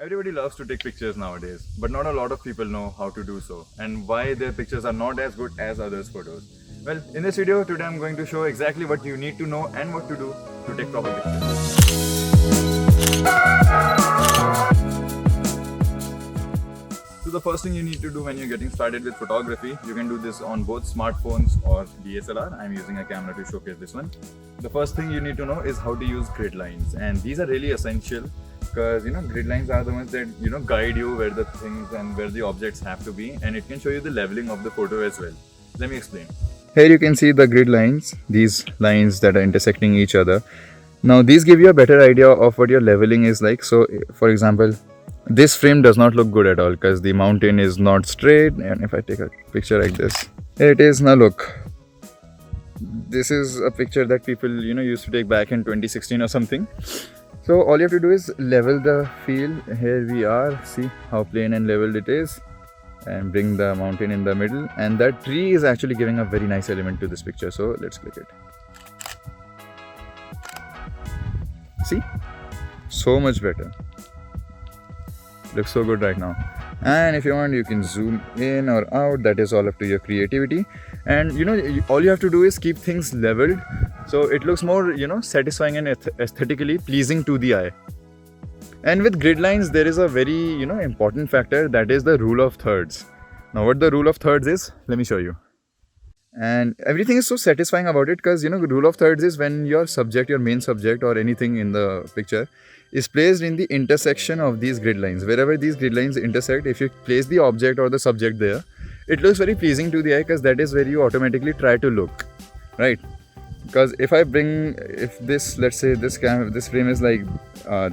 Everybody loves to take pictures nowadays, but not a lot of people know how to do so and why their pictures are not as good as others' photos. Well, in this video today I'm going to show exactly what you need to know and what to do to take proper pictures. So the first thing you need to do when you're getting started with photography, you can do this on both smartphones or DSLR. I'm using a camera to showcase this one. The first thing you need to know is how to use grid lines, and these are really essential because grid lines are the ones that guide you where the things and where the objects have to be, and it can show you the leveling of the photo as well. Let me explain. Here you can see the grid lines, these lines that are intersecting each other. Now these give you a better idea of what your leveling is like. So for example, this frame does not look good at all because the mountain is not straight, and if I take a picture like this, here it is. Now look, this is a picture that people used to take back in 2016 or something. So all you have to do is level the field. Here we are, see how plain and leveled it is, and bring the mountain in the middle, and that tree is actually giving a very nice element to this picture. So let's click it. See, so much better, looks so good right now. And if you want, you can zoom in or out. That is all up to your creativity. And all you have to do is keep things leveled so it looks more satisfying and aesthetically pleasing to the eye. And with grid lines there is a very important factor, that is the rule of thirds. Now what the rule of thirds is, let me show you. And everything is so satisfying about it because rule of thirds is when your subject, your main subject or anything in the picture is placed in the intersection of these grid lines. Wherever these grid lines intersect, if you place the object or the subject there, it looks very pleasing to the eye because that is where you automatically try to look, right? Because if this, let's say this frame is like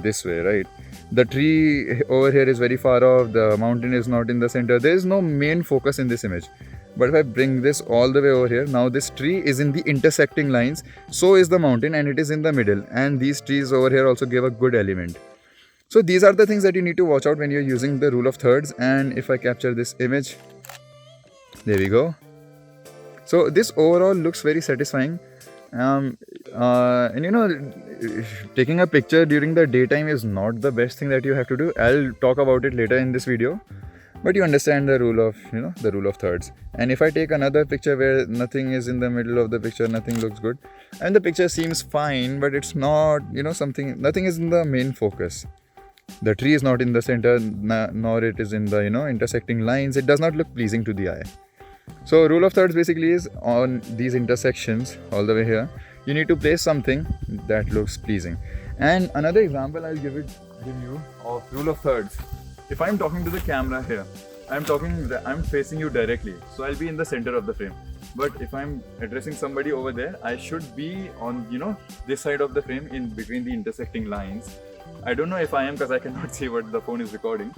this way, right? The tree over here is very far off, the mountain is not in the center, there is no main focus in this image. But if I bring this all the way over here, now this tree is in the intersecting lines, so is the mountain, and it is in the middle, and these trees over here also give a good element. So these are the things that you need to watch out when you're using the rule of thirds. And if I capture this image, there we go. So this overall looks very satisfying. And taking a picture during the daytime is not the best thing that you have to do. I'll talk about it later in this video, but you understand the rule of thirds. And if I take another picture where nothing is in the middle of the picture, nothing looks good, and the picture seems fine, but it's not, nothing is in the main focus. The tree is not in the center, nor it is in the intersecting lines. It does not look pleasing to the eye. So rule of thirds basically is on these intersections all the way here, you need to place something that looks pleasing. And another example I'll give you of rule of thirds. If I'm talking to the camera here, I'm facing you directly, so I'll be in the center of the frame. But if I'm addressing somebody over there, I should be on this side of the frame in between the intersecting lines. I don't know if I am because I cannot see what the phone is recording.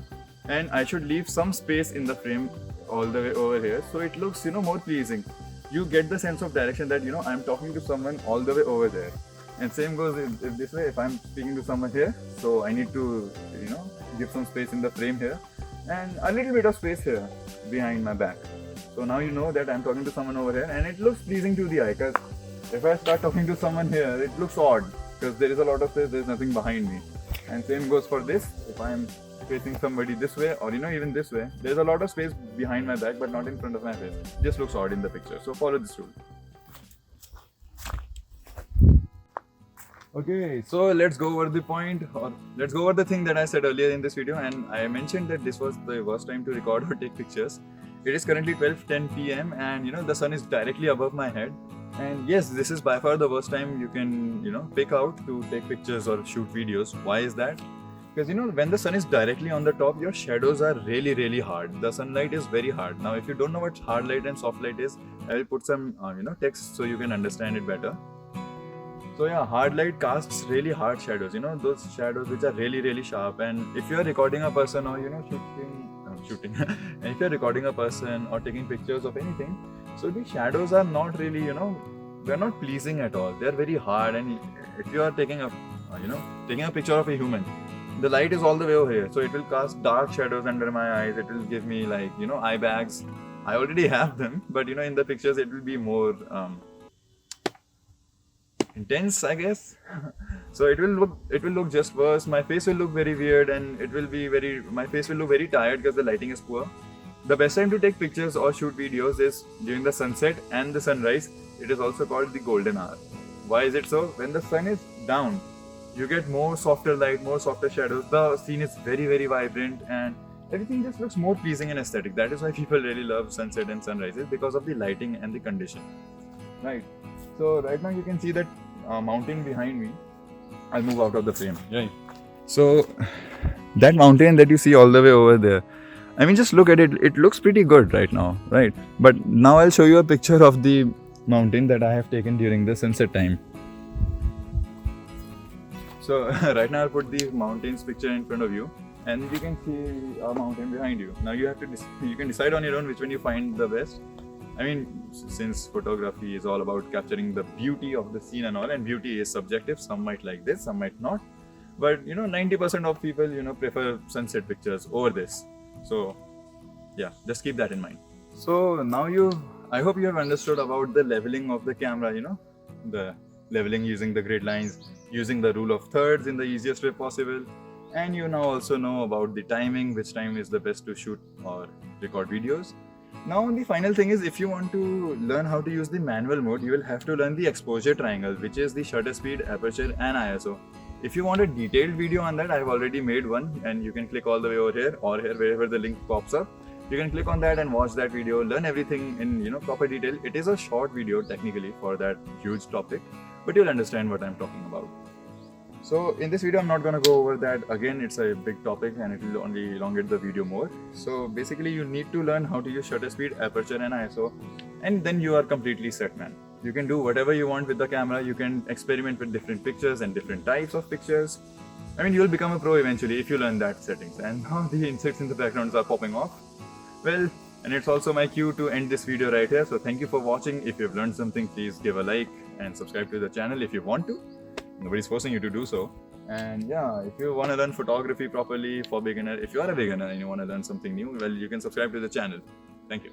And I should leave some space in the frame all the way over here, so it looks more pleasing. You get the sense of direction that I'm talking to someone all the way over there. And same goes if this way, if I'm speaking to someone here, so I need to give some space in the frame here and a little bit of space here behind my back. So now you know that I'm talking to someone over here, and it looks pleasing to the eye. Because if I start talking to someone here, it looks odd because there is a lot of space, there's nothing behind me. And same goes for this. If I'm facing somebody this way or even this way, there's a lot of space behind my back but not in front of my face. It just looks odd in the picture. So follow this rule. Okay, so let's go over the thing that I said earlier in this video. And I mentioned that this was the worst time to record or take pictures. It is currently 12:10 p.m. and the sun is directly above my head. And yes, this is by far the worst time you can pick out to take pictures or shoot videos. Why is that? Because when the sun is directly on the top, your shadows are really, really hard. The sunlight is very hard. Now if you don't know what hard light and soft light is, I will put some text so you can understand it better. So yeah, hard light casts really hard shadows, those shadows which are really, really sharp. And if you're recording a person or shooting and if you're recording a person or taking pictures of anything, so the shadows are not really they're not pleasing at all. They're very hard. And if you are taking a picture of a human, the light is all the way over here, so it will cast dark shadows under my eyes. It will give me like eye bags. I already have them, but in the pictures it will be more intense, I guess. So it will look just worse. My face will look very weird, and my face will look very tired because the lighting is poor. The best time to take pictures or shoot videos is during the sunset and the sunrise. It is also called the golden hour. Why is it so? When the sun is down, you get more softer light, more softer shadows. The scene is very, very vibrant, and everything just looks more pleasing and aesthetic. That is why people really love sunset and sunrises, because of the lighting and the condition. Right. So right now you can see that mountain behind me. I'll move out of the frame. Right. So that mountain that you see all the way over there, I mean, just look at it. It looks pretty good right now, right? But now I'll show you a picture of the mountain that I have taken during the sunset time. So right now I'll put the mountains picture in front of you, and you can see a mountain behind you. Now you have to you can decide on your own which one you find the best. I mean, since photography is all about capturing the beauty of the scene and all, and beauty is subjective. Some might like this, some might not. But 90% of people prefer sunset pictures over this. So yeah, just keep that in mind. So now I hope you have understood about the leveling of the camera, the leveling using the grid lines, using the rule of thirds in the easiest way possible. And you now also know about the timing, which time is the best to shoot or record videos. Now the final thing is, if you want to learn how to use the manual mode, you will have to learn the exposure triangle, which is the shutter speed, aperture and ISO. If you want a detailed video on that, I have already made one, and you can click all the way over here or here, wherever the link pops up. You can click on that and watch that video, learn everything in proper detail. It is a short video technically for that huge topic, but you'll understand what I'm talking about. So in this video, I'm not going to go over that again. It's a big topic and it will only elongate the video more. So basically you need to learn how to use shutter speed, aperture and ISO, and then you are completely set, man. You can do whatever you want with the camera. You can experiment with different pictures and different types of pictures. I mean, you'll become a pro eventually if you learn that settings. And now the insects in the backgrounds are popping off. Well, and it's also my cue to end this video right here. So thank you for watching. If you've learned something, please give a like and subscribe to the channel if you want to. Nobody's forcing you to do so. And yeah, if you want to learn photography properly for beginner, if you are a beginner and you want to learn something new, well, you can subscribe to the channel. Thank you.